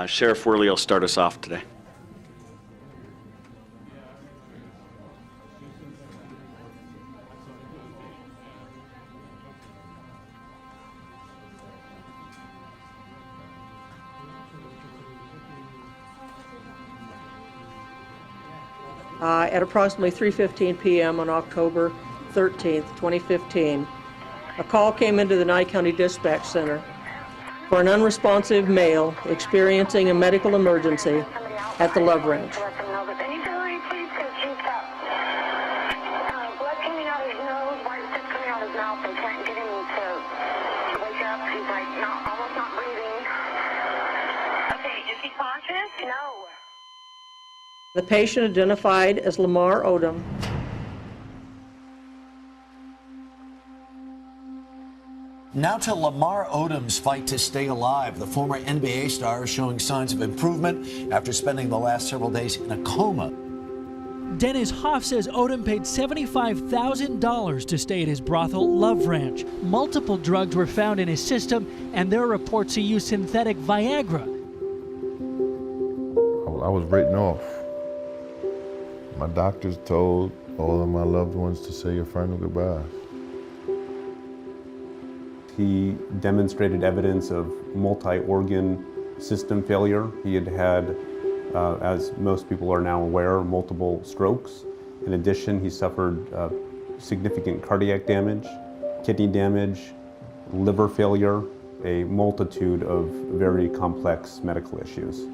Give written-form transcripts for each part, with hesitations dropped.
Sheriff Worley will start us off today. At approximately 3:15 p.m. on October 13th, 2015, a call came into the Nye County Dispatch Center for an unresponsive male experiencing a medical emergency at the Love Ranch. The patient, identified as Lamar Odom, now to Lamar Odom's fight to stay alive. The former NBA star is showing signs of improvement after spending the last several days in a coma. Dennis Hoff says Odom paid $75,000 to stay at his brothel, Love Ranch. Multiple drugs were found in his system, and there are reports he used synthetic Viagra. I was written off. My doctors told all of my loved ones to say your final goodbyes. He demonstrated evidence of multi-organ system failure. He had had, as most people are now aware, multiple strokes. In addition, he suffered significant cardiac damage, kidney damage, liver failure, a multitude of very complex medical issues.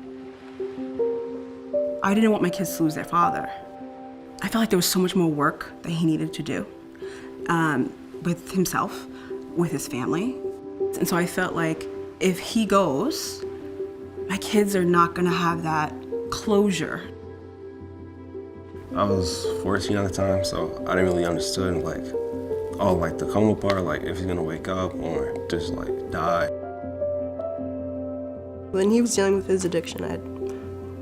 I didn't want my kids to lose their father. I felt like there was so much more work that he needed to do with himself, with his family. And so I felt like if he goes, my kids are not gonna have that closure. I was 14 at the time, so I didn't really understand like the coma part, like if he's gonna wake up or just like die. When he was dealing with his addiction, I had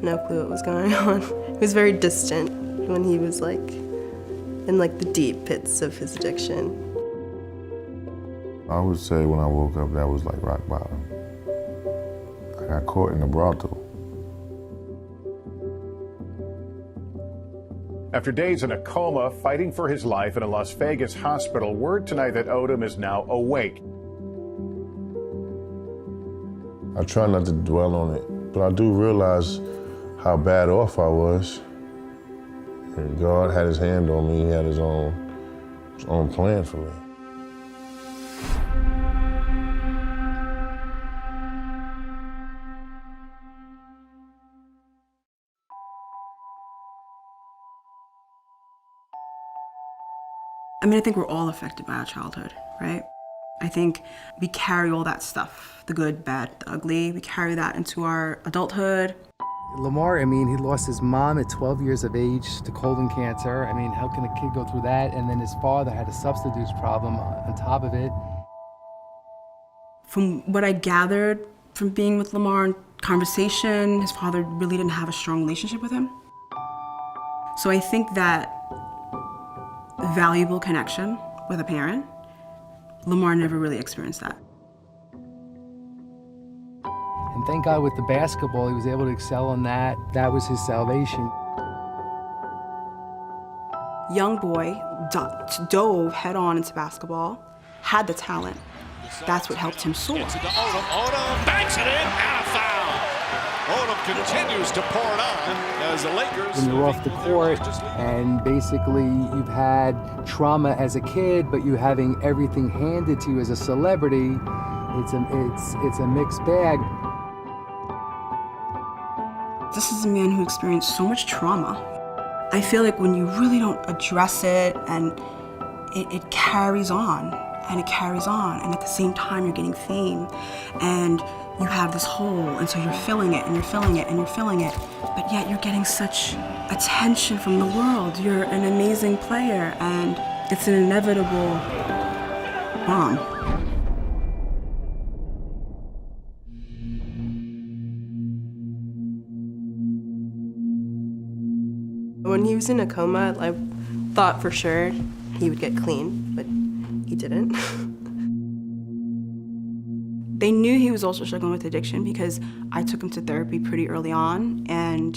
no clue what was going on. He was very distant when he was like in like the deep pits of his addiction. I would say when I woke up, that was like rock bottom. I got caught in a brothel. After days in a coma, fighting for his life in a Las Vegas hospital, word tonight that Odom is now awake. I try not to dwell on it, but I do realize how bad off I was. And God had his hand on me. He had his own plan for me. I mean, I think we're all affected by our childhood, right? I think we carry all that stuff, the good, bad, the ugly. We carry that into our adulthood. Lamar, I mean, he lost his mom at 12 years of age to colon cancer. I mean, how can a kid go through that? And then his father had a substance abuse problem on top of it. From what I gathered from being with Lamar in conversation, his father really didn't have a strong relationship with him. So I think that valuable connection with a parent, Lamar never really experienced that. And thank God with the basketball, he was able to excel on that. That was his salvation. Young boy dove head on into basketball, had the talent. That's what helped him soar. Odom banks it in, and a foul. Odom continues to pour it on as the Lakers. When you're off the court and basically you've had trauma as a kid, but you're having everything handed to you as a celebrity, it's a mixed bag. This is a man who experienced so much trauma. I feel like when you really don't address it, and it carries on, and it carries on, and at the same time you're getting fame, and you have this hole, and so you're filling it, and you're filling it, and you're filling it, but yet you're getting such attention from the world. You're an amazing player, and it's an inevitable bomb. When he was in a coma, I thought for sure he would get clean, but he didn't. They knew he was also struggling with addiction because I took him to therapy pretty early on, and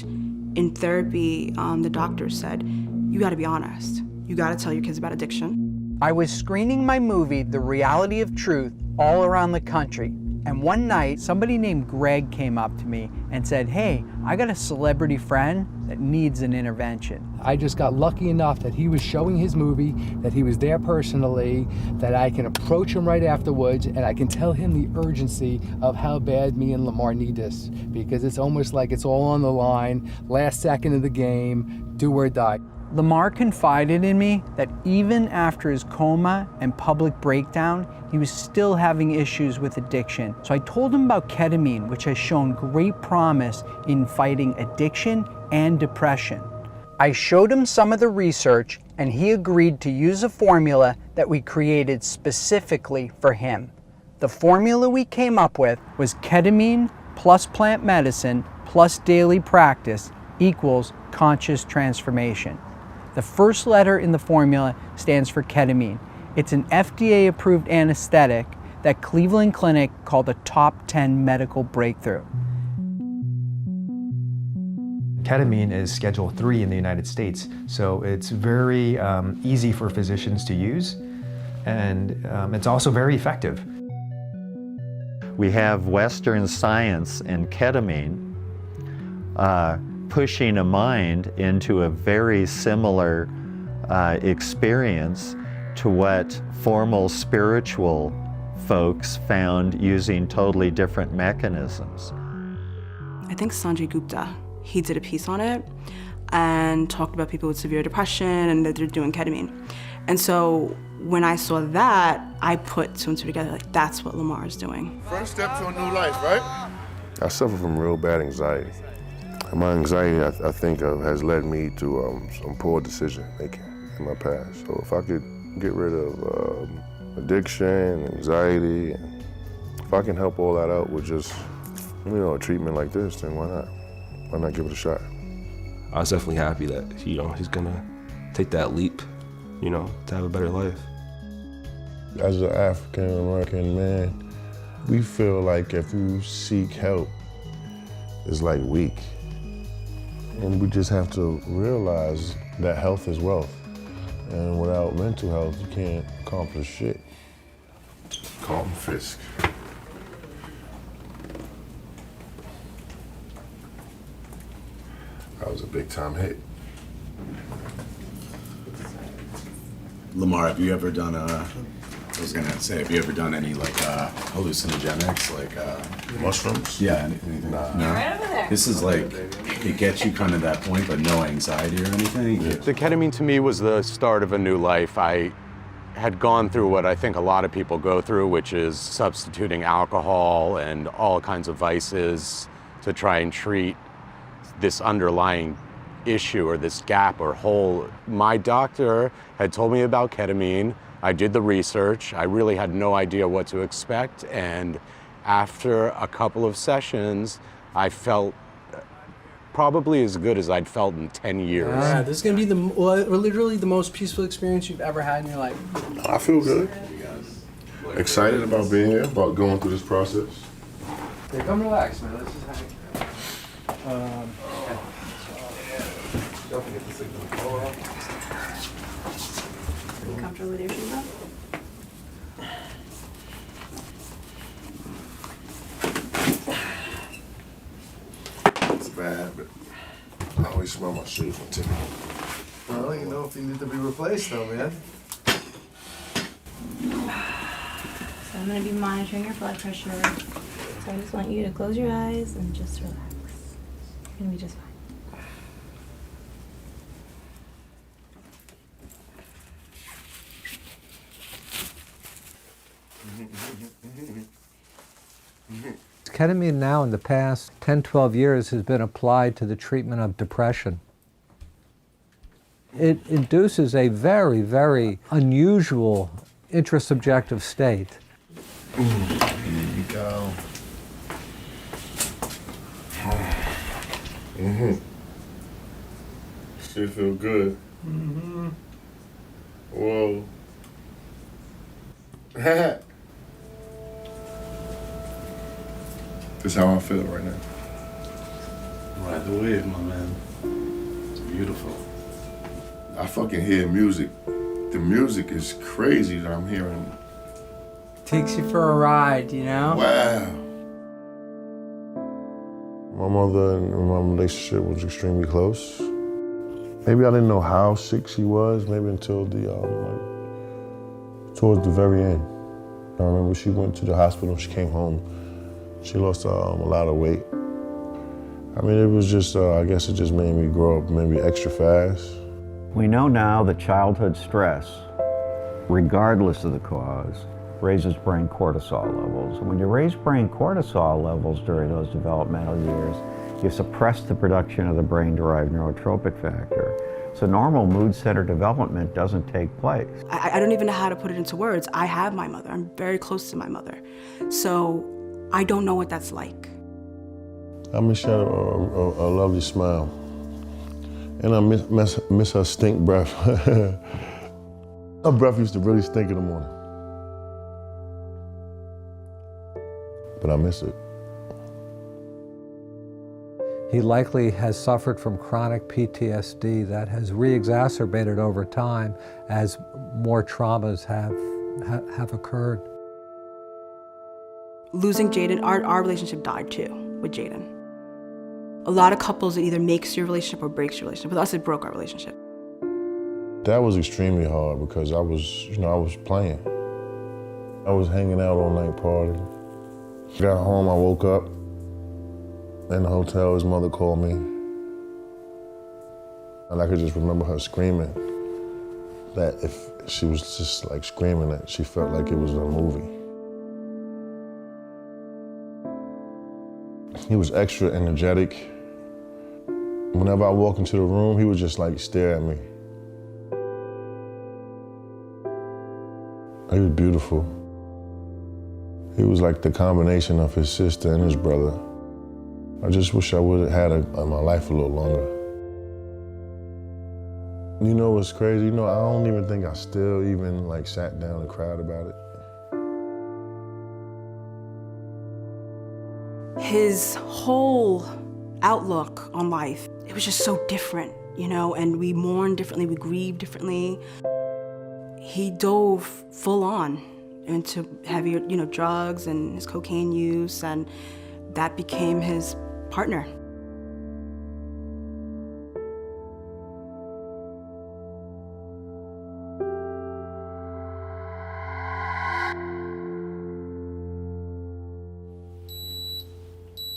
in therapy, the doctor said, you gotta be honest. You gotta tell your kids about addiction. I was screening my movie, The Reality of Truth, all around the country. And one night, somebody named Greg came up to me and said, hey, I got a celebrity friend that needs an intervention. I just got lucky enough that he was showing his movie, that he was there personally, that I can approach him right afterwards, and I can tell him the urgency of how bad me and Lamar need this, because it's almost like it's all on the line, last second of the game, do or die. Lamar confided in me that even after his coma and public breakdown, he was still having issues with addiction. So I told him about ketamine, which has shown great promise in fighting addiction and depression. I showed him some of the research, and he agreed to use a formula that we created specifically for him. The formula we came up with was ketamine plus plant medicine plus daily practice equals conscious transformation. The first letter in the formula stands for ketamine. It's an FDA-approved anesthetic that Cleveland Clinic called a top 10 medical breakthrough. Ketamine is Schedule 3 in the United States, so it's very easy for physicians to use, and it's also very effective. We have Western science and ketamine pushing a mind into a very similar experience to what formal spiritual folks found using totally different mechanisms. I think Sanjay Gupta, he did a piece on it and talked about people with severe depression and that they're doing ketamine. And so when I saw that, I put two and two together, like that's what Lamar is doing. First step to a new life, right? I suffer from real bad anxiety. And my anxiety, I think, has led me to some poor decision making in my past. So if I could get rid of addiction, anxiety, and if I can help all that out with just, a treatment like this, then why not? Why not give it a shot? I was definitely happy that, he's gonna take that leap, to have a better life. As an African-American man, we feel like if you seek help, it's like weak. And we just have to realize that health is wealth. And without mental health, you can't accomplish shit. Carlton Fisk. That was a big time hit. Lamar, have you ever done have you ever done any hallucinogenics, mushrooms? Yeah, anything? Nah. No. Right over there. This is it gets you kind of that point, but no anxiety or anything. Yeah. The ketamine to me was the start of a new life. I had gone through what I think a lot of people go through, which is substituting alcohol and all kinds of vices to try and treat this underlying issue or this gap or hole. My doctor had told me about ketamine. I did the research. I really had no idea what to expect. And after a couple of sessions, I felt probably as good as I'd felt in 10 years. Yeah, this is gonna be literally the most peaceful experience you've ever had in your life. I feel good. Excited about being here, about going through this process. Yeah, come relax, man. Let's just hang. Don't forget to sleep on the floor. Are you comfortable with your shoes on? It's bad, but I always smell my shoes when Timmy. I don't even know if they need to be replaced though, man. So I'm going to be monitoring your blood pressure. So I just want you to close your eyes and just relax. You're going to be just fine. Ketamine now in the past 10, 12 years has been applied to the treatment of depression. It induces a very, very unusual intrasubjective state. There you go. Should feel good. Whoa. This is how I feel right now. Ride the wave, my man. It's beautiful. I fucking hear music. The music is crazy that I'm hearing. Takes you for a ride, you know? Wow. My mother and my relationship was extremely close. Maybe I didn't know how sick she was, maybe until towards the very end. I remember she went to the hospital, she came home. She lost a lot of weight. I mean, it was just, I guess it just made me grow up maybe extra fast. We know now that childhood stress, regardless of the cause, raises brain cortisol levels. And when you raise brain cortisol levels during those developmental years, you suppress the production of the brain-derived neurotropic factor. So normal mood center development doesn't take place. I don't even know how to put it into words. I have my mother. I'm very close to my mother. So I don't know what that's like. I miss her a lovely smile. And I miss her stink breath. Her breath used to really stink in the morning. But I miss it. He likely has suffered from chronic PTSD that has re-exacerbated over time as more traumas have occurred. Losing Jaden, our relationship died too with Jaden. A lot of couples, it either makes your relationship or breaks your relationship. With us, it broke our relationship. That was extremely hard because I was playing. I was hanging out all night partying. Got home, I woke up in the hotel, his mother called me. And I could just remember her screaming that if she was just like screaming that she felt like it was a movie. He was extra energetic. Whenever I walked into the room, he would just like stare at me. He was beautiful. He was like the combination of his sister and his brother. I just wish I would have had my life a little longer. You know what's crazy? You know, I don't even think I still even like sat down and cried about it. His whole outlook on life, it was just so different, you know, and we mourned differently, we grieved differently. He dove full on into heavier, you know, drugs and his cocaine use, and that became his partner.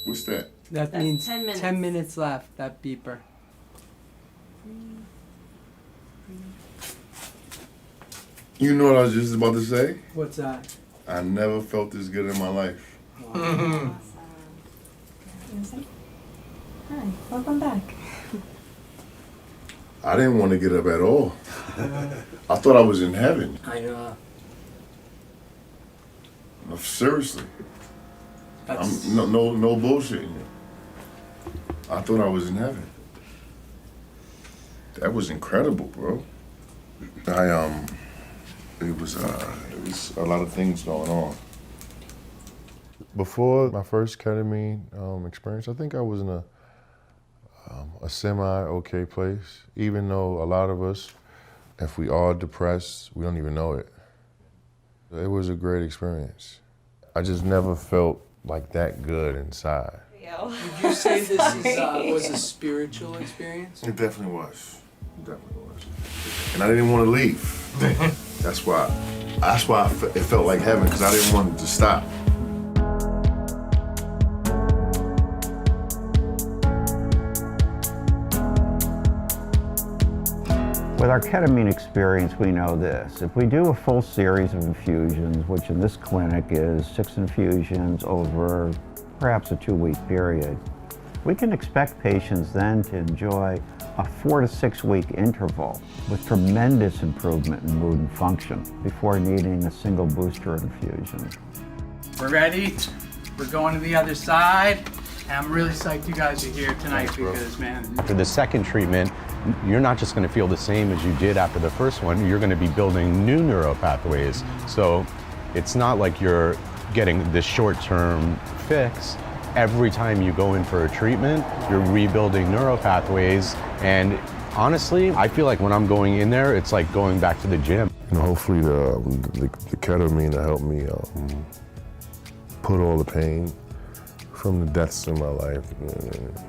What's that? That That's means 10 minutes. 10 minutes left, that beeper. You know what I was just about to say? What's that? I never felt this good in my life. Hi, welcome back. I didn't want to get up at all. I thought I was in heaven. I know. Seriously. I'm no bullshitting you. I thought I was in heaven. That was incredible, bro. It was a lot of things going on. Before my first ketamine experience, I think I was in a semi-okay place, even though a lot of us, if we are depressed, we don't even know it. It was a great experience. I just never felt like that good inside. Would you say this was a spiritual experience? It definitely was. It definitely was. And I didn't want to leave. That's why it felt like heaven, because I didn't want it to stop. With our ketamine experience, we know this. If we do a full series of infusions, which in this clinic is 6 infusions over perhaps a 2-week period, we can expect patients then to enjoy a 4 to 6 week interval with tremendous improvement in mood and function before needing a single booster infusion. We're ready. We're going to the other side. And I'm really psyched you guys are here tonight because, man. For the second treatment, you're not just going to feel the same as you did after the first one, you're going to be building new neural pathways. So it's not like you're getting this short-term fix. Every time you go in for a treatment, you're rebuilding neural pathways, and honestly, I feel like when I'm going in there, it's like going back to the gym. And hopefully the ketamine will help me put all the pain from the deaths in my life, and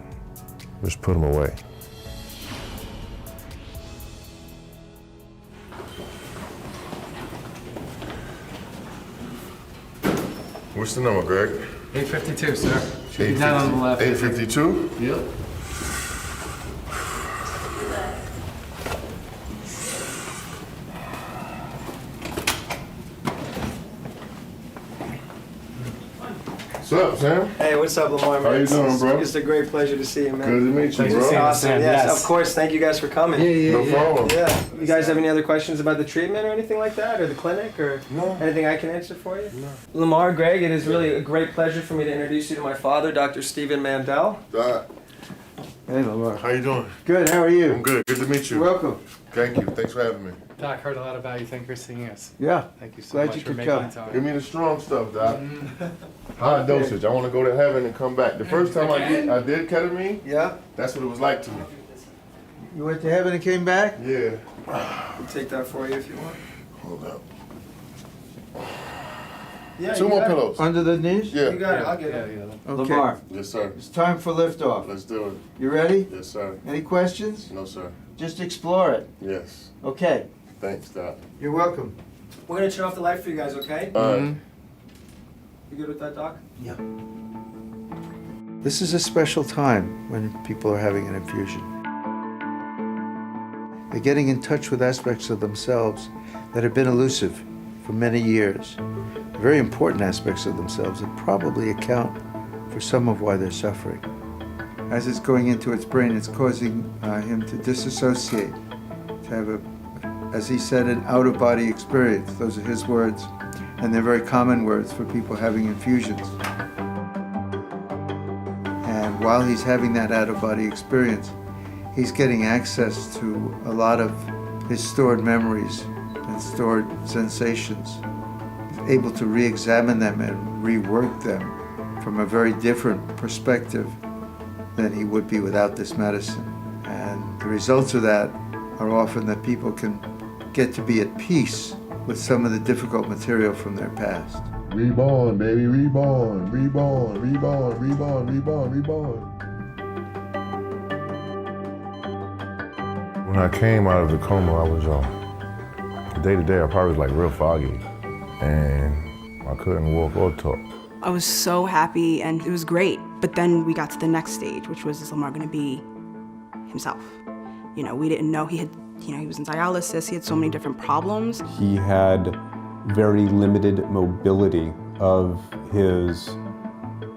just put them away. What's the number, Greg? 852, sir. Should be down on the left. 852? Yep. What's up, Sam? Hey, what's up, Lamar? How you doing, bro? It's a great pleasure to see you, man. Good to meet you, bro. Awesome. Yes, of course. Thank you guys for coming. No problem. Yeah. You guys have any other questions about the treatment or anything like that, or the clinic, or anything I can answer for you? No. Lamar, Greg, it is really a great pleasure for me to introduce you to my father, Dr. Stephen Mandel. Hey, Lamar. How you doing? Good. How are you? I'm good. Good to meet you. You're welcome. Thank you. Thanks for having me. Doc, heard a lot about you. Thank you for seeing us. Yeah. Thank you so Glad much you for could making come. the time. Give me the strong stuff, Doc. High dosage. I want to go to heaven and come back. The first time I did ketamine, yeah, that's what it was like to me. You went to heaven and came back? Yeah. I'll take that for you if you want. Hold up. Yeah, Two you more got it. pillows. Under the knees? Yeah. You got it. I'll get it. Okay. Lamar. Yes, sir. It's time for liftoff. Let's do it. You ready? Yes, sir. Any questions? No, sir. Just explore it. Yes. Okay. Thanks, Doc. You're welcome. We're gonna turn off the light for you guys, okay? All right. You good with that, Doc? Yeah. This is a special time when people are having an infusion. They're getting in touch with aspects of themselves that have been elusive for many years. Very important aspects of themselves that probably account for some of why they're suffering. As it's going into its brain, it's causing him to disassociate, to have a, as he said, an out-of-body experience. Those are his words, and they're very common words for people having infusions. And while he's having that out-of-body experience, he's getting access to a lot of his stored memories and stored sensations. He's able to re-examine them and rework them from a very different perspective than he would be without this medicine. And the results of that are often that people can get to be at peace with some of the difficult material from their past. Reborn, baby, reborn, reborn, reborn, reborn, reborn, reborn. When I came out of the coma, I was day to day, I probably was like real foggy, and I couldn't walk or talk. I was so happy and it was great. But then we got to the next stage, which was, is Lamar going to be himself? You know, we didn't know he was in dialysis, he had so many different problems. He had very limited mobility of his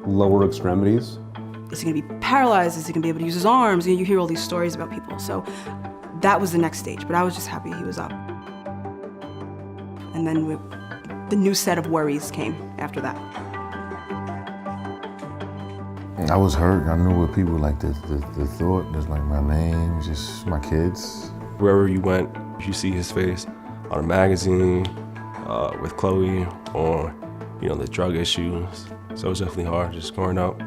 lower extremities. Is he going to be paralyzed? Is he going to be able to use his arms? You hear all these stories about people. So that was the next stage, but I was just happy he was up. And then the new set of worries came after that. I was hurt. I knew what people like the thought, just like my name, just my kids. Wherever you went, you see his face on a magazine, with Chloe, or the drug issues. So it was definitely hard just growing up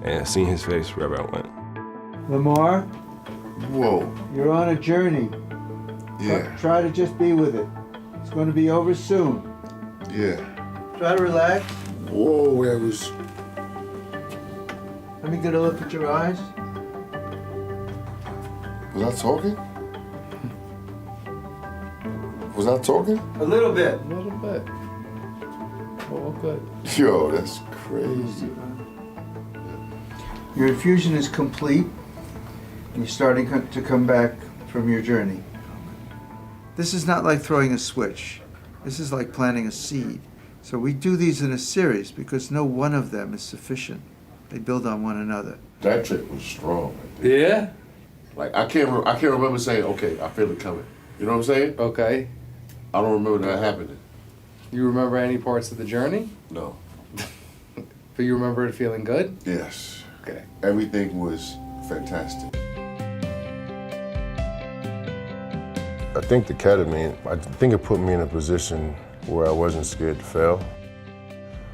and seeing his face wherever I went. Lamar? Whoa. You're on a journey. Yeah. Try to just be with it. It's going to be over soon. Yeah. Try to relax. Whoa, that was... Let me get a look at your eyes. Was I talking? Was I talking? A little bit. A little bit. Oh, good. Yo, that's crazy. Your infusion is complete. You're starting to come back from your journey. This is not like throwing a switch. This is like planting a seed. So we do these in a series because no one of them is sufficient. They build on one another. That trip was strong. Yeah? Like I can't remember saying, okay, I feel it coming. You know what I'm saying? Okay. I don't remember that happening. You remember any parts of the journey? No. But you remember it feeling good? Yes. Okay. Everything was fantastic. I think the ketamine, I think it put me in a position where I wasn't scared to fail,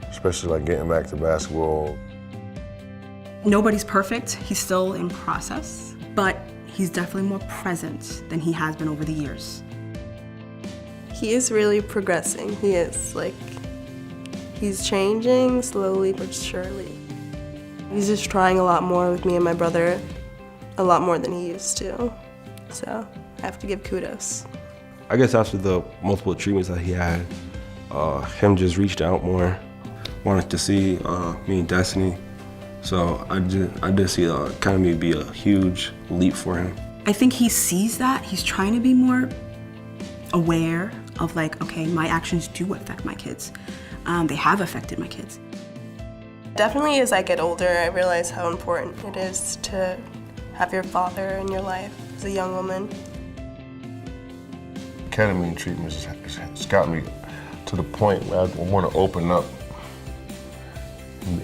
especially like getting back to basketball. Nobody's perfect, he's still in process, but he's definitely more present than he has been over the years. He is really progressing. He is, he's changing slowly but surely. He's just trying a lot more with me and my brother, a lot more than he used to. So I have to give kudos. I guess after the multiple treatments that he had, him just reached out more, wanted to see me and Destiny. So I did see Academy be a huge leap for him. I think he sees that. He's trying to be more aware of okay, my actions do affect my kids. They have affected my kids. Definitely as I get older, I realize how important it is to have your father in your life as a young woman. Ketamine treatments has got me to the point where I want to open up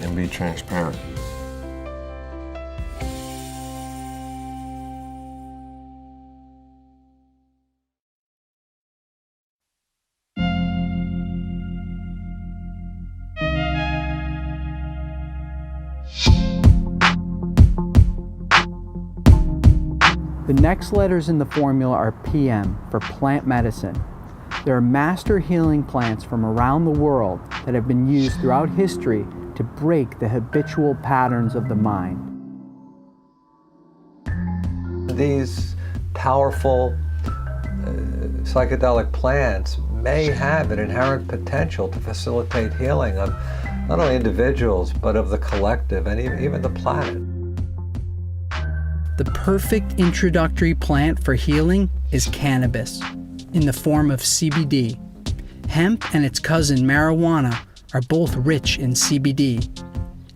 and be transparent. The next letters in the formula are PM for plant medicine. There are master healing plants from around the world that have been used throughout history to break the habitual patterns of the mind. These powerful psychedelic plants may have an inherent potential to facilitate healing of not only individuals, but of the collective and even the planet. The perfect introductory plant for healing is cannabis, in the form of CBD. Hemp and its cousin marijuana are both rich in CBD,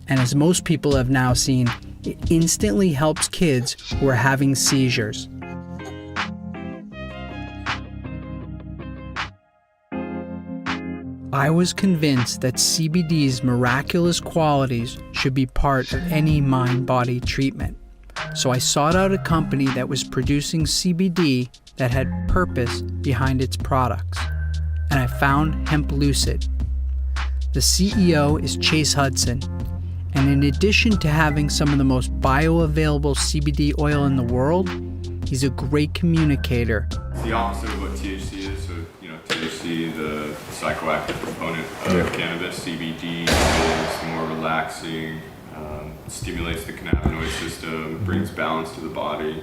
and as most people have now seen, it instantly helps kids who are having seizures. I was convinced that CBD's miraculous qualities should be part of any mind-body treatment. So I sought out a company that was producing CBD that had purpose behind its products, and I found Hemp Lucid. The CEO is Chase Hudson, and in addition to having some of the most bioavailable CBD oil in the world, he's a great communicator. It's the opposite of what THC is. So, THC, the psychoactive component of cannabis, CBD is more relaxing, stimulates the cannabinoid system, brings balance to the body,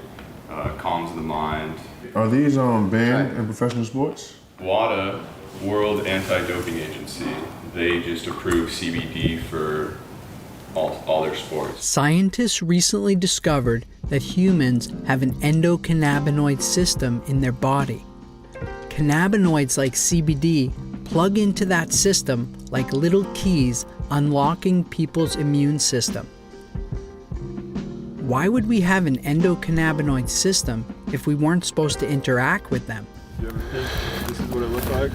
calms the mind. Are these banned in professional sports? WADA, World Anti-Doping Agency, they just approved CBD for all their sports. Scientists recently discovered that humans have an endocannabinoid system in their body. Cannabinoids like CBD plug into that system like little keys, unlocking people's immune system. Why would we have an endocannabinoid system if we weren't supposed to interact with them? You ever think this is what it looked like?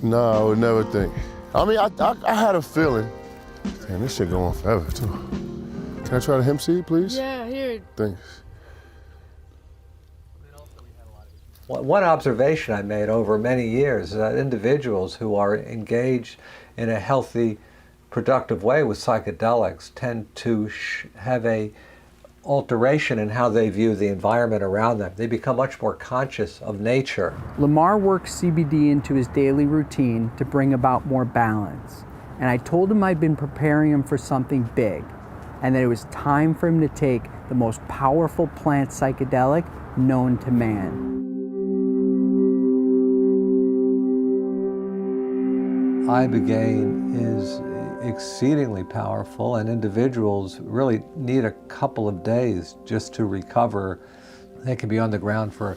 No, I would never think. I mean, I had a feeling. Man, this shit going forever, too. Can I try the hemp seed, please? Yeah, here. Thanks. One observation I made over many years is that individuals who are engaged in a healthy, productive way with psychedelics tend to have a alteration in how they view the environment around them. They become much more conscious of nature. Lamar works CBD into his daily routine to bring about more balance. And I told him I'd been preparing him for something big, and that it was time for him to take the most powerful plant psychedelic known to man. Ibogaine is exceedingly powerful, and individuals really need a couple of days just to recover. They can be on the ground for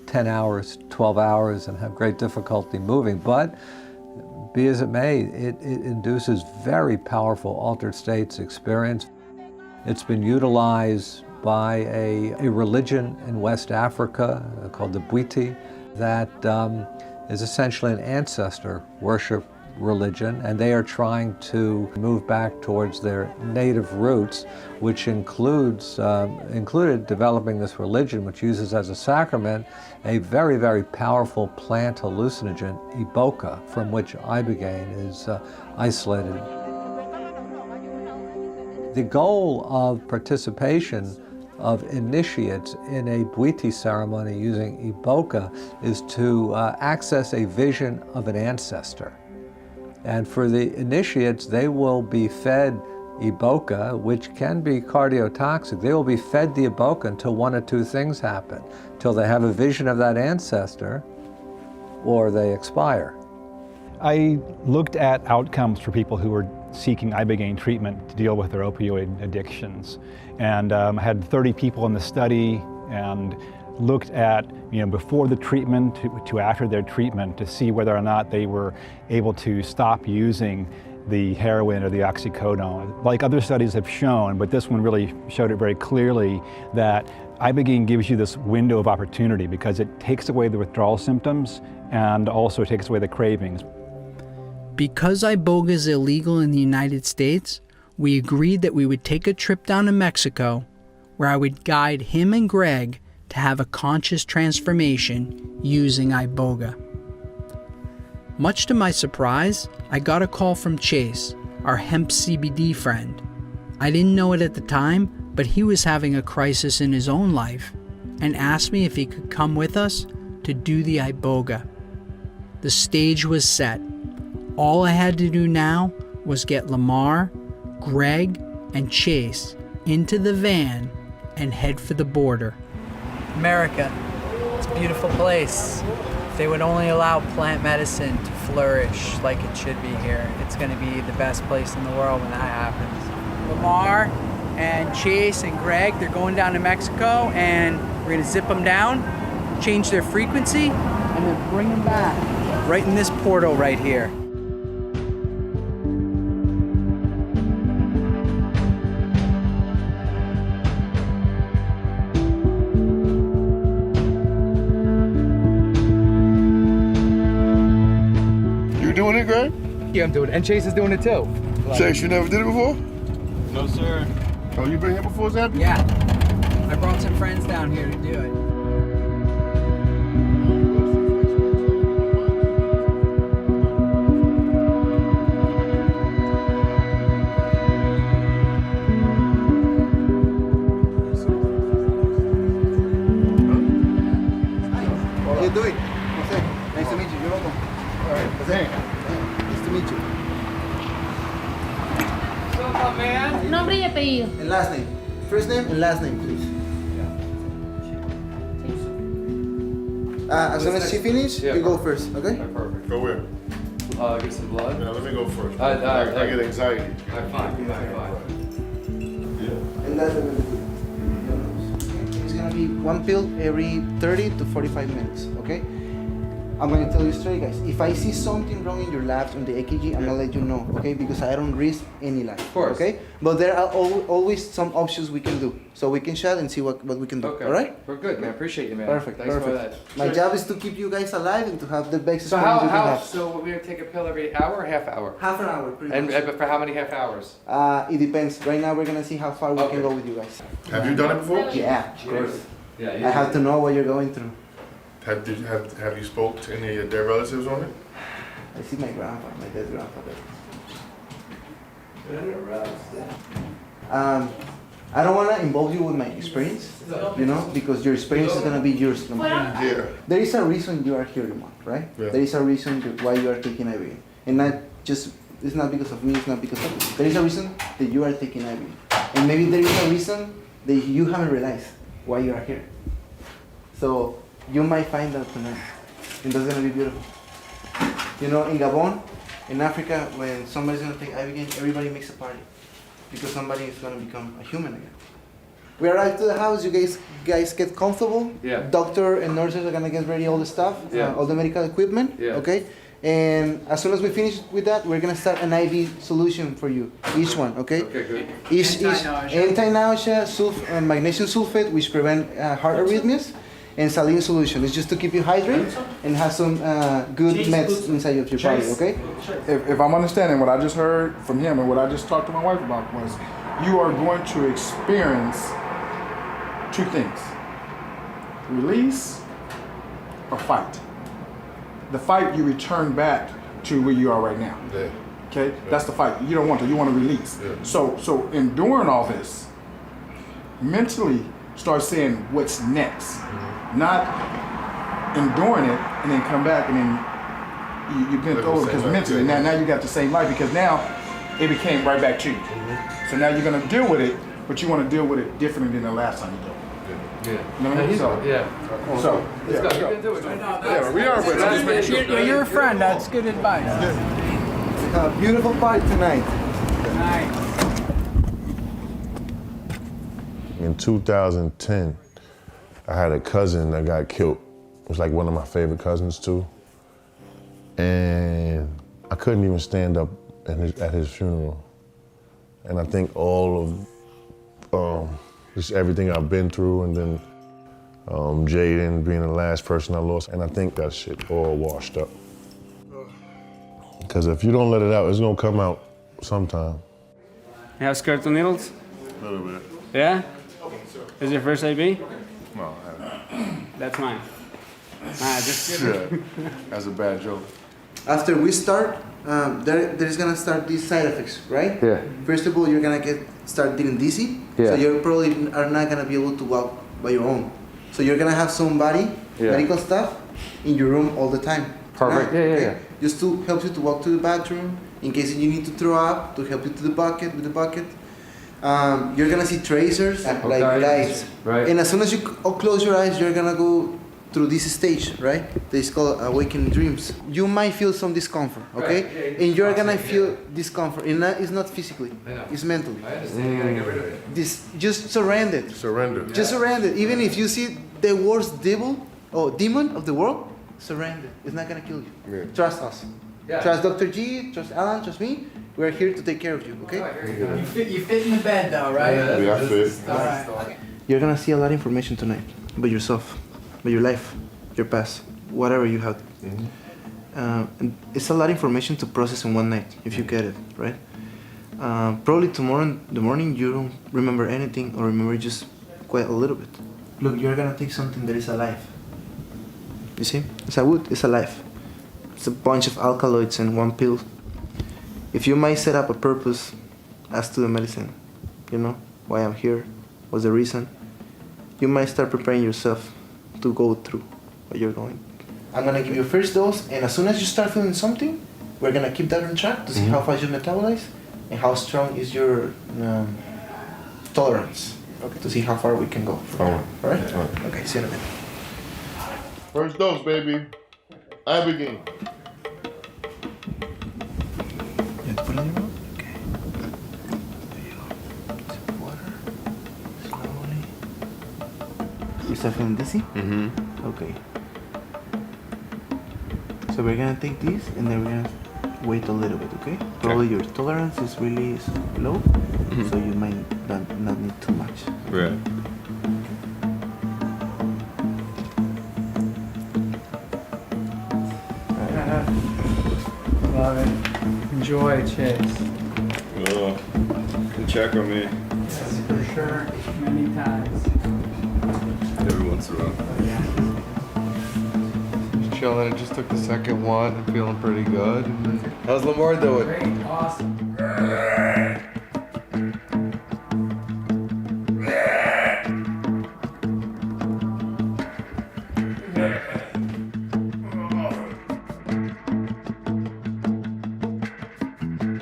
10 hours, 12 hours and have great difficulty moving, but be as it may, it induces very powerful altered states experience. It's been utilized by a religion in West Africa called the Bwiti that is essentially an ancestor worship religion, and they are trying to move back towards their native roots, which included developing this religion, which uses as a sacrament a very, very powerful plant hallucinogen, iboga, from which ibogaine is isolated. The goal of participation of initiates in a Bwiti ceremony using Iboga is to access a vision of an ancestor. And for the initiates, they will be fed Iboga, which can be cardiotoxic. They will be fed the Iboga until one of two things happen, till they have a vision of that ancestor or they expire. I looked at outcomes for people who were seeking Ibogaine treatment to deal with their opioid addictions. And I had 30 people in the study and looked at, before the treatment to after their treatment to see whether or not they were able to stop using the heroin or the oxycodone. Like other studies have shown, but this one really showed it very clearly, that Ibogaine gives you this window of opportunity because it takes away the withdrawal symptoms and also takes away the cravings. Because Iboga is illegal in the United States, we agreed that we would take a trip down to Mexico where I would guide him and Greg to have a conscious transformation using Iboga. Much to my surprise, I got a call from Chase, our hemp CBD friend. I didn't know it at the time, but he was having a crisis in his own life and asked me if he could come with us to do the Iboga. The stage was set. All I had to do now was get Lamar, Greg, and Chase into the van and head for the border. America, it's a beautiful place. If they would only allow plant medicine to flourish like it should be here, it's going to be the best place in the world when that happens. Lamar and Chase and Greg, they're going down to Mexico, and we're going to zip them down, change their frequency, and then bring them back right in this portal right here. Doing it, Greg? Yeah, I'm doing it. And Chase is doing it too. Chase, you never did it before? No, sir. Oh, you been here before, Zach? Yeah. I brought some friends down here to do it. How you doing? Jose, nice to meet you. You're welcome. All right, Jose. Nice to meet you. What's up, man? Nombre y apellido. And last name. First name and last name, please. As soon as she finishes, you go first, okay? Perfect. Go where? Get some blood. Yeah, let me go first. I get anxiety. Fine. And that's the It's gonna be one pill every 30 to 45 minutes, okay? I'm gonna tell you straight, guys. If I see something wrong in your labs on the EKG, I'm gonna let you know, okay? Because I don't risk any life, of course. Okay? But there are always some options we can do. So we can chat and see what we can do, Okay. all right? We're good, man. Appreciate you, man. Perfect, Thanks perfect. for that. My job is to keep you guys alive and to have the best So experience you can how have. so we're gonna take a pill every hour or half hour? Half an hour, pretty And much. but for how many half hours? It depends. Right now, we're gonna see how far we can go with you guys. Have you done it before? Yeah, of course. Yeah, I have to know what you're going through. Have you spoke to any of their relatives on it? I see my grandpa, my dead grandfather. I don't want to involve you with my experience, because your experience is going to be yours. Yeah. There is a reason you are here, Lamar, right? Yeah. There is a reason why you are taking Ibogaine. And it's not because of me, it's not because of you. There is a reason that you are taking Ibogaine. And maybe there is a reason that you haven't realized why you are here. So you might find that tonight. And that's going to be beautiful. In Gabon, in Africa, when somebody's going to take Ibogaine, everybody makes a party. Because somebody is going to become a human again. We arrive to the house, you guys get comfortable. Yeah. Doctor and nurses are going to get ready all the stuff, all the medical equipment, okay? And as soon as we finish with that, we're going to start an IV solution for you, each one, okay? Okay, good. Anti-nausea, magnesium sulfate, which prevent heart arrhythmias, and saline solution. It's just to keep you hydrated and have some good meds inside of your body, okay? If I'm understanding what I just heard from him and what I just talked to my wife about was, you are going to experience two things: release or fight. The fight, you return back to where you are right now. Yeah. Okay, that's the fight. You don't want to. You want to release. So in doing all this, mentally start saying what's next, not enduring it and then come back and then you've been through it because mentally now you got the same life because now it became right back to you. So now you're gonna deal with it, but you want to deal with it differently than the last time you did. You know what I mean? We are, but just make sure. You're a friend. That's good advice. Beautiful fight tonight. In 2010, I had a cousin that got killed. It was like one of my favorite cousins too. And I couldn't even stand up at his funeral. And I think all of just everything I've been through, and then Jaden being the last person I lost, and I think that shit all washed up. Because if you don't let it out, it's gonna come out sometime. You have skirts and needles? A little bit. Yeah? Is your first AB? No, I haven't. That's mine. Just kidding. That's a bad joke. After we start, there's gonna start these side effects, right? Yeah. First of all, you're gonna start getting dizzy. Yeah. So you probably are not gonna be able to walk by your own. So you're gonna have somebody, medical staff, in your room all the time. Perfect. Tonight, Yeah. Just to help you to walk to the bathroom, in case you need to throw up, to help you to the bucket with the bucket. You're gonna see tracers, like lights. Right. And as soon as you close your eyes, you're gonna go through this stage, right? It's called awakening dreams. You might feel some discomfort, okay? Right. And you're gonna feel discomfort. And it's not physically, it's mentally. I understand. You gotta get rid of it. Just surrender. Surrender. Just surrender. Even if you see the worst devil or demon of the world, surrender. It's not gonna kill you. Yeah. Trust us. Yeah. Trust Dr. G, trust Alan, trust me. We're here to take care of you, okay? You fit in the bed though, right? Yeah, I fit. All right. You're gonna see a lot of information tonight about yourself, about your life, your past, whatever you have. And it's a lot of information to process in one night if you get it, right? Probably tomorrow in the morning you don't remember anything or remember just quite a little bit. Look, you're gonna take something that is alive. You see? It's a wood, it's alive. It's a bunch of alkaloids in one pill. If you might set up a purpose as to the medicine, you know, why I'm here, what's the reason, you might start preparing yourself to go through what you're going. I'm gonna give you a first dose, and as soon as you start feeling something, we're gonna keep that on track to see how fast you metabolize and how strong is your tolerance. Okay. To see how far we can go. All right? Okay, see you in a minute. First dose, baby. Ibogaine. You have to put it in your mouth? Okay. There you go. Sip water. Slowly. You start feeling dizzy? Mm-hmm. Okay. So we're gonna take these and then we're gonna wait a little bit, okay? Probably your tolerance is really low, so you might not need too much. Right. Love it. Enjoy, Chase. Can check on me Yes, for sure. Many times. every once in a while. Just chilling. I just took the second one. I'm feeling pretty good. How's Lamar doing? Great, awesome.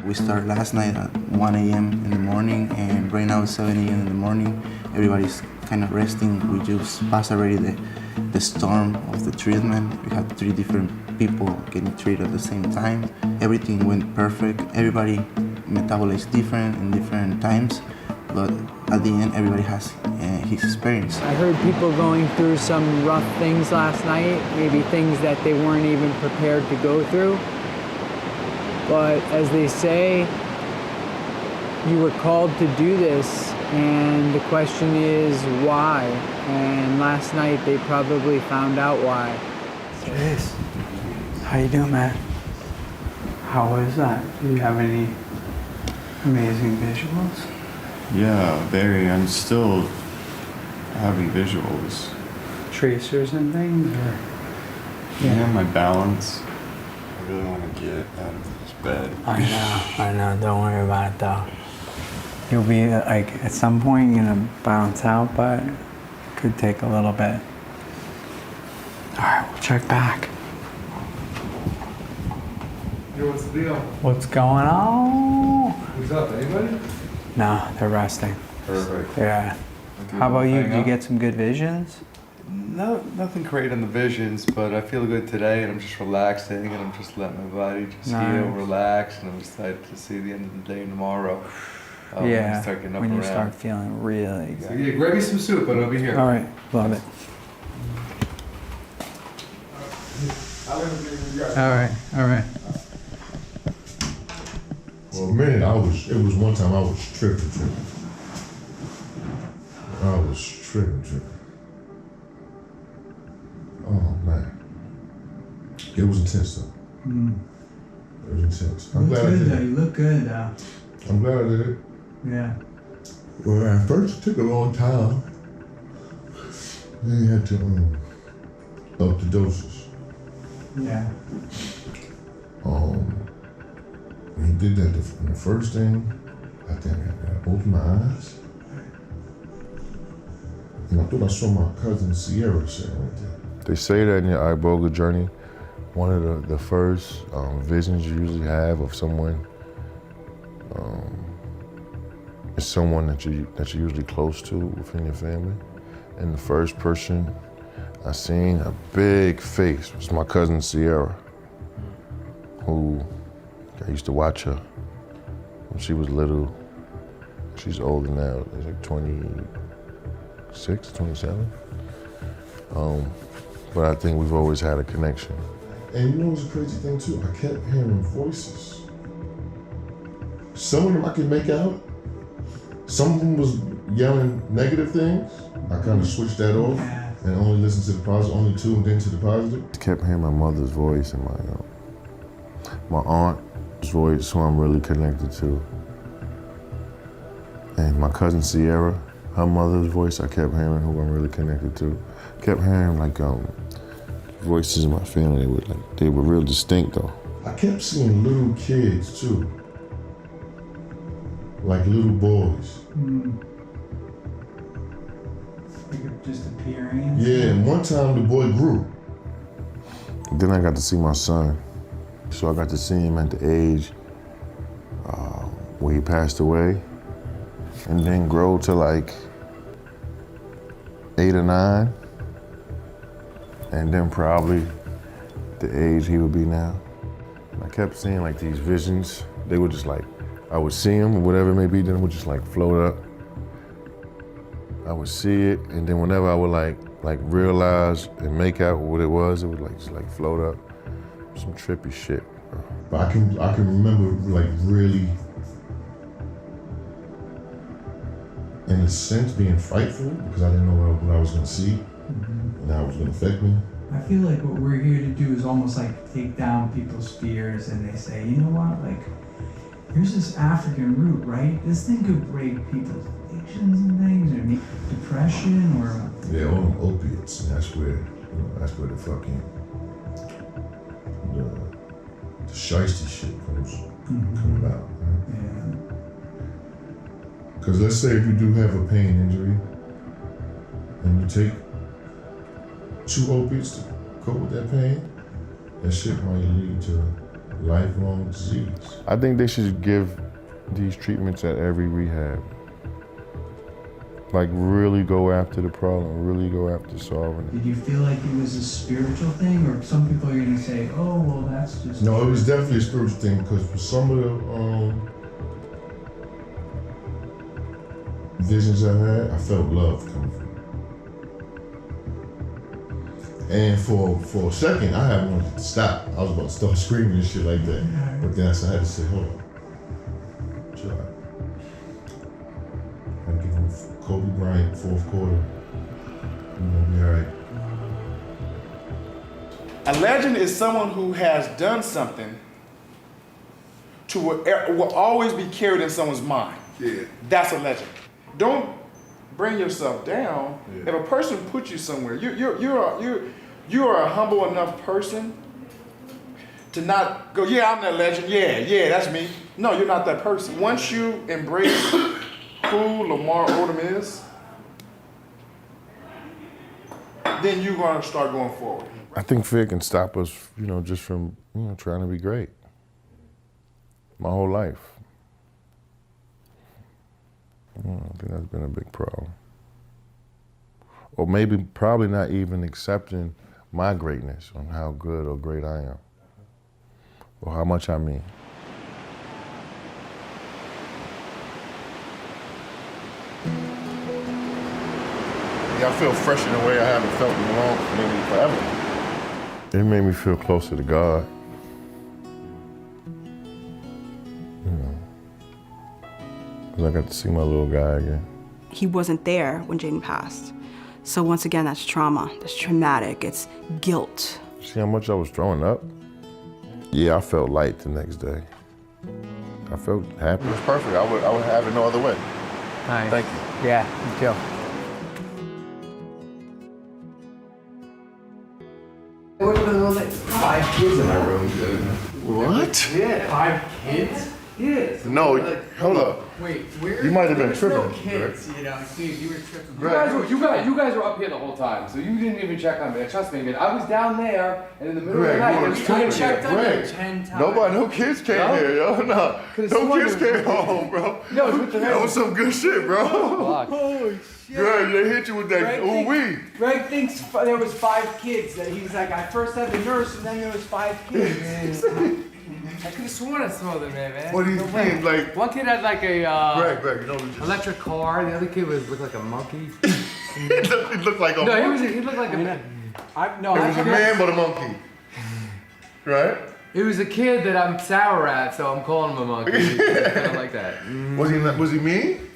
We started last night at 1 a.m. in the morning, and right now it's 7 a.m. in the morning. Everybody's kind of resting. We just passed already the storm of the treatment. We had 3 different people getting treated at the same time. Everything went perfect. Everybody metabolized different in different times, but at the end, everybody has his experience. I heard people going through some rough things last night, maybe things that they weren't even prepared to go through. But as they say, you were called to do this, and the question is why? And last night they probably found out why. Chase, how you doing, man? How was that? Do you have any amazing visuals? Yeah, very. I'm still having visuals. Tracers and things, or Yeah, my balance. really want to get out of this bed. I know. Don't worry about it though. You'll be like, at some point you're gonna bounce out, but it could take a little bit. All right, we'll check back. Yo, what's the deal? What's going on? What's up, anybody? No, they're resting. Perfect. Yeah. How about you? Did you get some good visions? No, nothing great on the visions, but I feel good today, and I'm just relaxing, and I'm just letting my body just heal, Nice. relax, and I'm excited to see the end of the day tomorrow. When Yeah, I start getting up when you around. start feeling really So good. yeah, grab me some soup, and I'll be here. All right, love it. All right. For a minute, it was one time I was tripping. I was tripping. Oh, man. It was intense, though. It was intense. I'm glad I did it. You look good though. I'm glad I did it. Yeah. Well, at first it took a long time. Then you had to up the doses. Yeah. When he did that, the first thing, I think I opened my eyes. And I thought I saw my cousin Sierra sitting right there. They say that in your Iboga journey, one of the first visions you usually have of someone is someone that you're usually close to within your family. And the first person I seen, a big face, was my cousin Sierra, who I used to watch her when she was little. She's older now, she's like 26, 27. But I think we've always had a connection. And you know what's a crazy thing too? I kept hearing voices. Some of them I could make out. Some of them was yelling negative things. I kind of switched that off and only listened to the positive, only tuned into the positive. I kept hearing my mother's voice and my aunt's voice, who I'm really connected to. And my cousin Sierra, her mother's voice, I kept hearing, who I'm really connected to. Kept hearing like voices in my family. They were real distinct though. I kept seeing little kids too, like little boys. Like just appearing. Yeah, and one time the boy grew. Then I got to see my son. So I got to see him at the age where he passed away, and then grow to like 8 or 9, and then probably the age he would be now. And I kept seeing like these visions. They were just like, I would see them or whatever it may be, then it would just like float up. I would see it, and then whenever I would like realize and make out what it would like just like float up. Some trippy shit. But I can remember like really, in a sense, being frightful because I didn't know what I was gonna see and how it was gonna affect me. I feel like what we're here to do is almost like take down people's fears, and they say, you know what, like, here's this African root, right? This thing could break people's addictions and things, or depression, or... Yeah, all them opiates, and that's where the fucking, the shiesty shit come about. Right? Yeah. Because let's say if you do have a pain injury, and you take 2 opiates to cope with that pain, that shit might lead to lifelong disease. I think they should give these treatments at every rehab. Like really go after the problem, really go after solving it. Did you feel like it was a spiritual thing, or some people are gonna say, oh, well, that's just... No, it was definitely a spiritual thing because for some of the visions I had, I felt love coming from it. And for a second, I had wanted to stop. I was about to start screaming and shit like that. But then I had to say, hold on. Chill out. I give him Kobe Bryant, 4th quarter. You're gonna be all right. A legend is someone who has done something to will always be carried in someone's mind. Yeah. That's a legend. Don't bring yourself down. Yeah. If a person puts you somewhere, you are a humble enough person to not go, yeah, I'm that legend, yeah, that's me. No, you're not that person. Once you embrace who Lamar Odom is, then you're gonna start going forward. I think fear can stop us, just from, trying to be great. My whole life. I think that's been a big problem. Or probably not even accepting my greatness on how good or great I am, or how much I mean. Yeah, I feel fresh in a way I haven't felt in maybe forever. It made me feel closer to God. Because I got to see my little guy again. He wasn't there when Jaden passed. So once again, that's trauma, that's traumatic, it's guilt. See how much I was throwing up? Yeah, I felt light the next day. I felt happy. It was perfect. I would have it no other way. Nice. Thank you. Yeah, me too. What are those, like 5 kids in my room, dude? What? Yeah. 5 kids? Yes. No, hold up. Wait, where? You might have been there's tripping. No kids, dude, you were tripping. You guys were up here the whole time, so you didn't even check on me. Trust me, man. I was down there, and in the middle of the night, I checked on you 10 times. No kids came here, yo. No kids came home, bro. No, what the hell? That was some good shit, bro. Holy shit. Greg, they hit you with that ooh-wee. Greg thinks there was 5 kids. That he's like, I first had the nurse, and then there was 5 kids. I could have sworn I saw them there, man. What do you think? Like, one kid had like a Greg, you know, electric car. The other kid looked like a monkey. He looked like a No, monkey. he looked like a man. It was a man but a monkey. Right? It was a kid that I'm sour at, so I'm calling him a monkey. Kind of like that. Was he mean?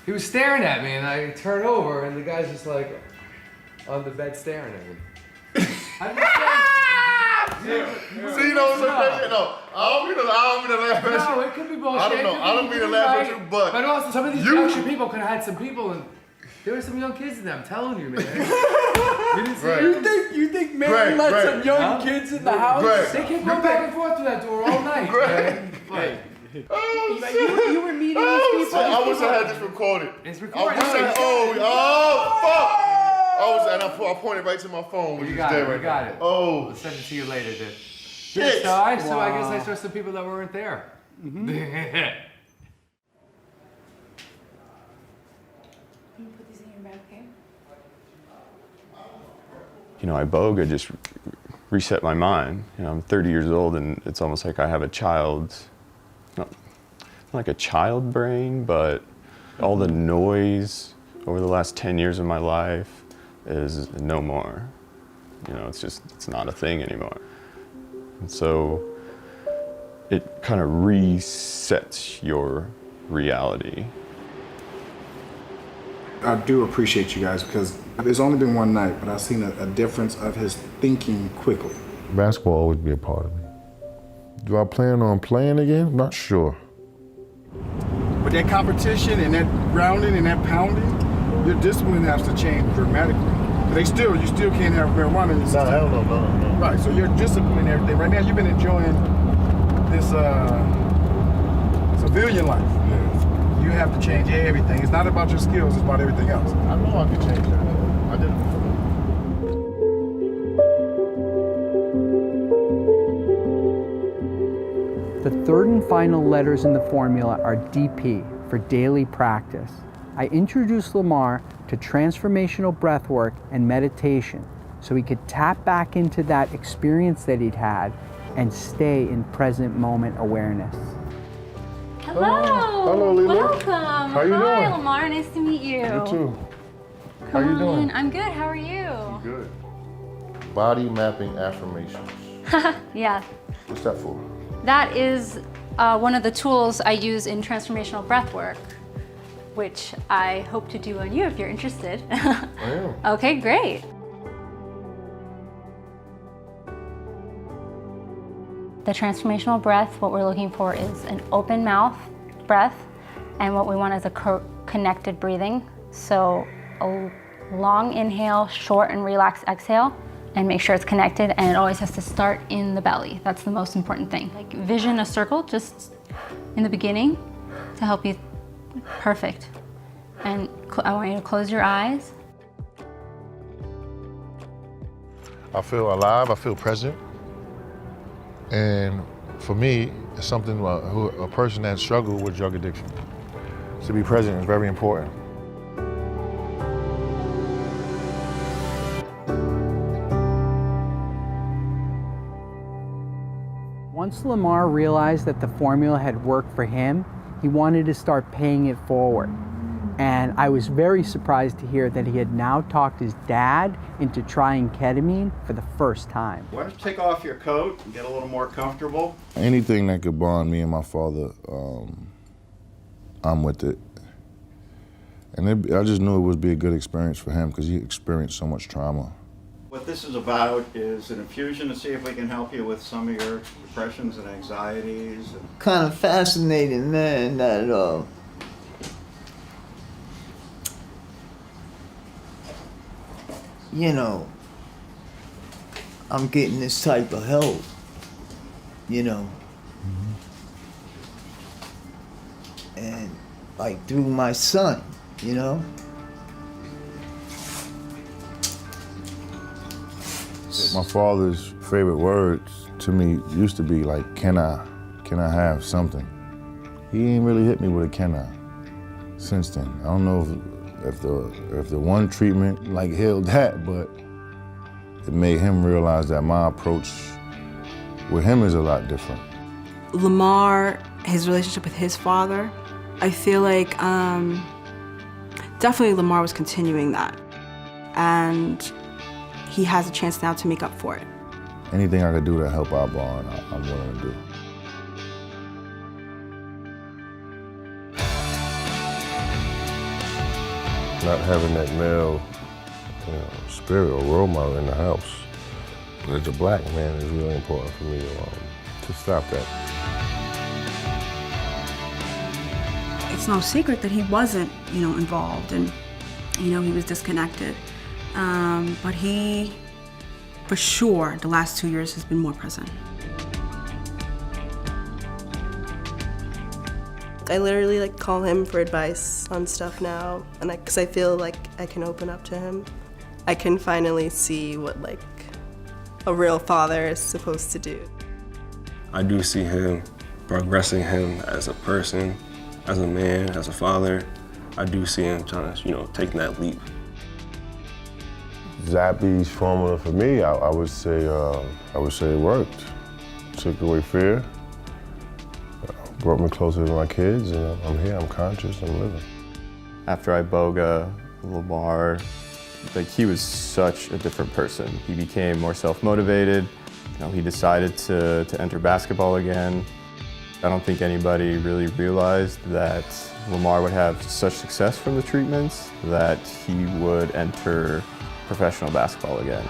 He was staring at me, and I turned over, and the guy's just like on the bed staring at me. I'm just saying. See, you know what's so crazy? No, I don't mean to laugh at you. No, it could be bullshit. I don't know. I don't mean to laugh at you, but also some of these extra people could have had some people, and there were some young kids in there. I'm telling you, man. You didn't see it? You think Mary let some young kids in the house? They kept going back and forth through that door all night. Hey. Oh, you were meeting these people? I wish I had this recorded. It's recorded. Fuck. And I pointed right to my phone. You got it. Oh. I'll send it to you later, dude. Shit. So I guess I saw some people that weren't there. Can you put these in your bag, okay? Iboga just reset my mind. I'm 30 years old, and it's almost like I have a child's, not like a child brain, but all the noise over the last 10 years of my life is no more. It's not a thing anymore. And so it kind of resets your reality. I do appreciate you guys because there's only been one night, but I've seen a difference of his thinking quickly. Basketball will always be a part of me. Do I plan on playing again? Not sure. With that competition and that grounding and that pounding, your discipline has to change dramatically. You still can't have marijuana in your system. No. Right, so your discipline and everything. Right now, you've been enjoying this civilian life. Yeah. You have to change everything. It's not about your skills, it's about everything else. I know I can change that. I did it before. The third and final letters in the formula are DP, for daily practice. I introduced Lamar to transformational breathwork and meditation so he could tap back into that experience that he'd had and stay in present moment awareness. Hello. Hello, Lila. Welcome. How you Hi, doing? Lamar. Nice to meet you. You too. How Come you doing? on. I'm good. How are you? Good. Body mapping affirmations. Yeah. What's that for? That is one of the tools I use in transformational breathwork, which I hope to do on you if you're interested. I am. Okay, great. The transformational breath, what we're looking for is an open mouth breath, and what we want is a connected breathing. So a long inhale, short and relaxed exhale, and make sure it's connected, and it always has to start in the belly. That's the most important thing. Like vision a circle just in the beginning to help you. Perfect. And I want you to close your eyes. I feel alive, I feel present. And for me, it's something, a person that struggled with drug addiction. To be present is very important. Once Lamar realized that the formula had worked for him, he wanted to start paying it forward. And I was very surprised to hear that he had now talked his dad into trying ketamine for the first time. Why don't you take off your coat and get a little more comfortable? Anything that could bond me and my father, I'm with it. And I just knew it would be a good experience for him because he experienced so much trauma. What this is about is an infusion to see if we can help you with some of your depressions and anxieties. Kind of fascinating, man, that you know, I'm getting this type of help, you know. And like through my son, you know. My father's favorite words to me used to be like, can I have something? He ain't really hit me with a can I since then. I don't know if the one treatment like healed that, but it made him realize that my approach with him is a lot different. Lamar, his relationship with his father, I feel like definitely Lamar was continuing that. And he has a chance now to make up for it. Anything I could do to help our bond, I'm willing to do. Not having that male spirit or role model in the house, as a black man, is really important for me to stop that. It's no secret that he wasn't, involved and, he was disconnected. But he, for sure, the last 2 years has been more present. I literally call him for advice on stuff now, and because I feel like I can open up to him. I can finally see what a real father is supposed to do. I do see him progressing him as a person, as a man, as a father. I do see him trying to, taking that leap. Zappy's formula for me, I would say it worked. Took away fear, brought me closer to my kids, and I'm here, I'm conscious, I'm living. After Iboga, Lamar, he was such a different person. He became more self-motivated. He decided to enter basketball again. I don't think anybody really realized that Lamar would have such success from the treatments that he would enter professional basketball again.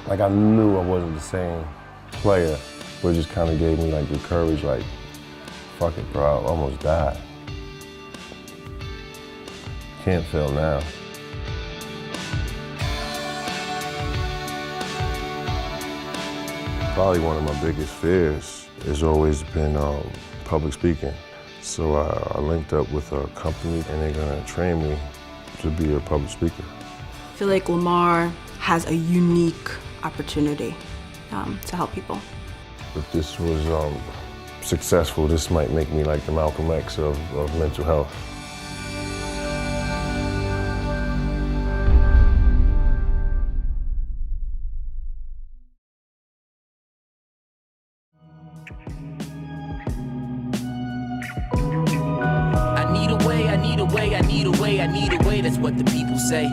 I knew I wasn't the same player, but it just kind of gave me the courage, fuck it, bro, I almost died. Can't fail now. Probably one of my biggest fears has always been public speaking. So I linked up with a company and they're gonna train me to be a public speaker. I feel like Lamar has a unique opportunity to help people. If this was successful, this might make me like the Malcolm X of mental health. I need a way, that's what the people say.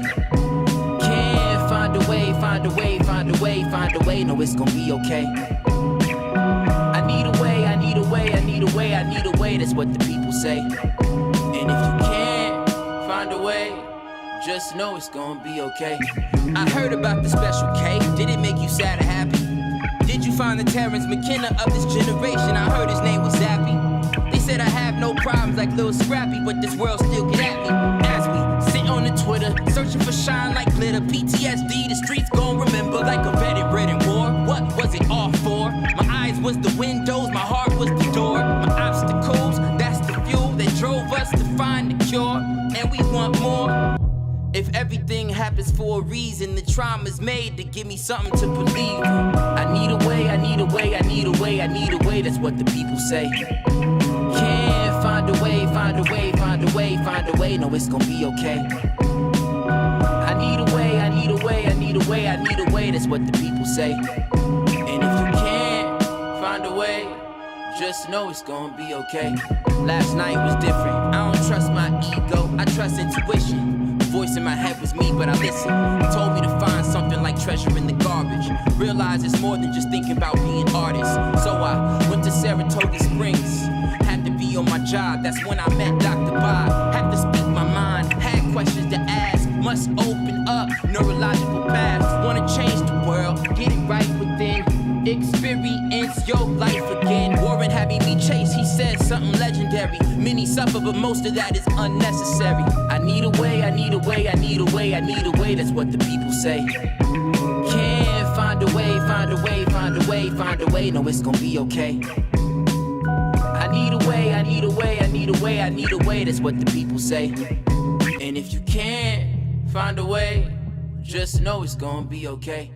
Can't find a way, find a way, find a way, find a way, no, it's gonna be okay. I need a way, I need a way, I need a way, I need a way, that's what the people say. And if you can't find a way, just know it's gonna be okay. I heard about the Special K, did it make you sad or happy? Did you find the Terrence McKenna of this generation? I heard his name was Zappy. They said I have no problems like Lil Scrappy, but this world still get at me. As we sit on the Twitter glitter, searching for shine like glitter. PTSD, the streets gon' remember like a veteran war. What was it all for? My eyes was the windows, my heart was the door. My obstacles, that's the fuel that drove us to find the cure. And we want more. If everything happens for a reason, the trauma's made to give me something to believe in. I need a way, I need a way, I need a way, I need a way, that's what the people say. Can't find a way, find a way, find a way, find a way, no, it's gonna be okay. I need a way, I need a way, I need a way, I need a way, that's what the people say. And if you can't find a way, just know it's gonna be okay. Last night was different, I don't trust my ego, I trust intuition. Voice in my head was me, but I listened. It told me to find something like treasure in the garbage. Realize it's more than just thinking about being artists. So I went to Saratoga Springs. Had to be on my job, that's when I met Dr. Bob. Had to speak my mind, had questions to ask. Must open up neurological paths. Wanna change the world, get it right within. Experience your life again. Warren having me chase, he said something legendary. Many suffer, but most of that is unnecessary. I need a way, I need a way, I need a way, I need a way, that's what the people say. Can't find a way, find a way, find a way, find a way, no, it's gonna be okay. I need a way, I need a way, I need a way, I need a way, that's what the people say. And if you can't find a way, just know it's gonna be okay.